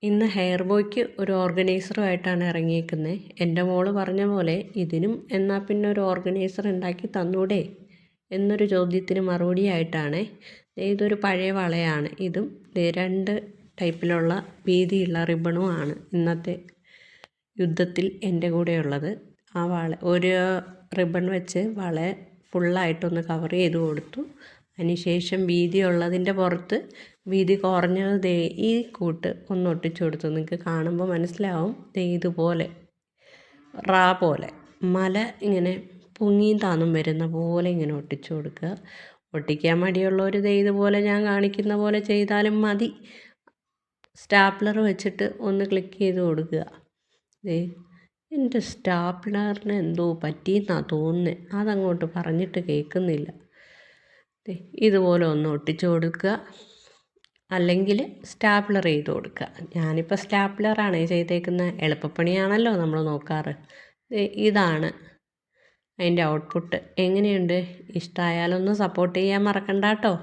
ഇന്ന് ഹെയർ ബോയ്ക്ക് ഒരു ഓർഗനൈസറുമായിട്ടാണ് ഇറങ്ങിയേക്കുന്നത്. എൻ്റെ മോള് പറഞ്ഞ പോലെ ഇതിനും എന്നാൽ പിന്നെ ഒരു ഓർഗനൈസർ ഉണ്ടാക്കി തന്നൂടെ എന്നൊരു ചോദ്യത്തിന് മറുപടിയായിട്ടാണ്. ഇതൊരു പഴയ വളയാണ്. ഇതും രണ്ട് ടൈപ്പിലുള്ള വീതിയുള്ള റിബണുമാണ് ഇന്നത്തെ യുദ്ധത്തിൽ എൻ്റെ കൂടെയുള്ളത്. ആ ഒരു റിബൺ വെച്ച് വള ഫുള്ളായിട്ടൊന്ന് കവർ ചെയ്ത് കൊടുത്തു. അതിനുശേഷം വീതിയുള്ളതിൻ്റെ പുറത്ത് വീതി കുറഞ്ഞത് ഈ കൂട്ട് ഒന്ന് ഒട്ടിച്ചു കൊടുത്തു. നിങ്ങൾക്ക് കാണുമ്പോൾ മനസ്സിലാവും. ഇതുപോലെ പോലെ മല ഇങ്ങനെ പൊങ്ങിയും താന്നും വരുന്ന പോലെ ഇങ്ങനെ ഒട്ടിച്ചു കൊടുക്കുക. ഒട്ടിക്കാൻ മടിയുള്ളവർ ഇതുപോലെ ഞാൻ കാണിക്കുന്ന പോലെ ചെയ്താലും മതി. സ്റ്റാപ്ലർ വെച്ചിട്ട് ഒന്ന് ക്ലിക്ക് ചെയ്ത് കൊടുക്കുക. എൻ്റെ സ്റ്റാപ്ലറിന് എന്തോ പറ്റിയെന്നാണ് തോന്നുന്നത്. അതങ്ങോട്ട് പറഞ്ഞിട്ട് കേൾക്കുന്നില്ല. ഇതുപോലെ ഒന്ന് ഒട്ടിച്ചു കൊടുക്കുക, അല്ലെങ്കിൽ സ്റ്റാപ്ലർ ചെയ്ത് കൊടുക്കുക. ഞാനിപ്പോൾ സ്റ്റാപ്ലറാണ് ചെയ്തേക്കുന്നത്. എളുപ്പപ്പണിയാണല്ലോ നമ്മൾ നോക്കാറ്. ഇതാണ് അതിൻ്റെ ഔട്ട്പുട്ട്. എങ്ങനെയുണ്ട്? ഇഷ്ടമായാലൊന്ന് സപ്പോർട്ട് ചെയ്യാൻ മറക്കണ്ട കേട്ടോ.